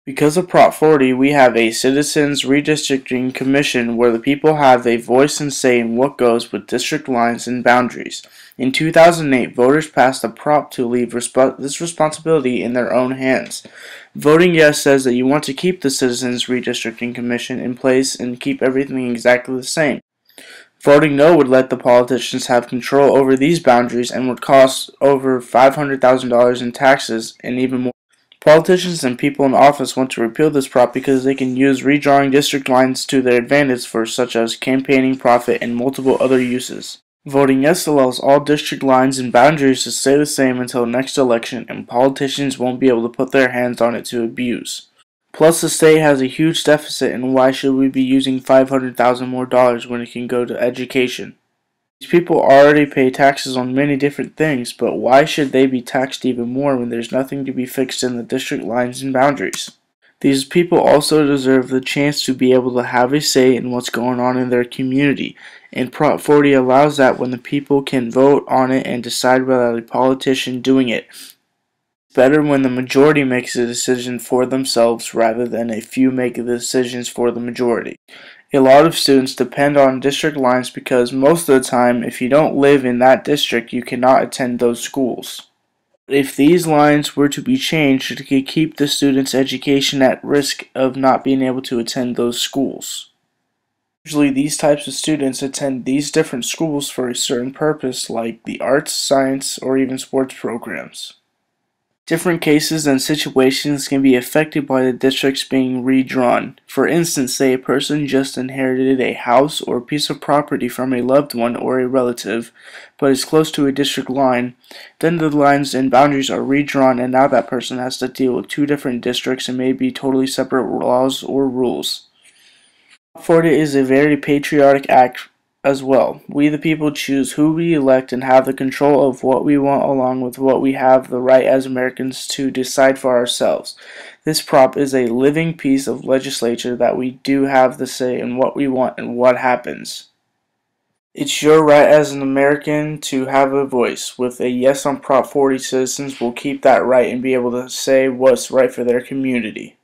Because of Prop 40, we have a Citizens Redistricting Commission where the people have a voice and say in what goes with district lines and boundaries. In 2008, voters passed a prop to leave this responsibility in their own hands. Voting yes says that you want to keep the Citizens Redistricting Commission in place and keep everything exactly the same. Voting no would let the politicians have control over these boundaries and would cost over $500,000 in taxes and even more. Politicians and people in office want to repeal this prop because they can use redrawing district lines to their advantage for such as campaigning, profit, and multiple other uses. Voting yes allows all district lines and boundaries to stay the same until next election, and politicians won't be able to put their hands on it to abuse. Plus, the state has a huge deficit, and why should we be using $500,000 more when it can go to education? These people already pay taxes on many different things, but why should they be taxed even more when there's nothing to be fixed in the district lines and boundaries? These people also deserve the chance to be able to have a say in what's going on in their community, and Prop 40 allows that when the people can vote on it and decide without a politician doing it. It's better when the majority makes a decision for themselves rather than a few make the decisions for the majority. A lot of students depend on district lines because most of the time, if you don't live in that district, you cannot attend those schools. If these lines were to be changed, it could keep the students' education at risk of not being able to attend those schools. Usually these types of students attend these different schools for a certain purpose like the arts, science, or even sports programs. Different cases and situations can be affected by the districts being redrawn. For instance, say a person just inherited a house or piece of property from a loved one or a relative, but is close to a district line, then the lines and boundaries are redrawn and now that person has to deal with two different districts and maybe totally separate laws or rules. Prop 40 is a very patriotic act as well. We the people choose who we elect and have the control of what we want along with what we have the right as Americans to decide for ourselves. This prop is a living piece of legislature that we do have the say in what we want and what happens. It's your right as an American to have a voice. With a yes on Prop 40, citizens will keep that right and be able to say what's right for their community.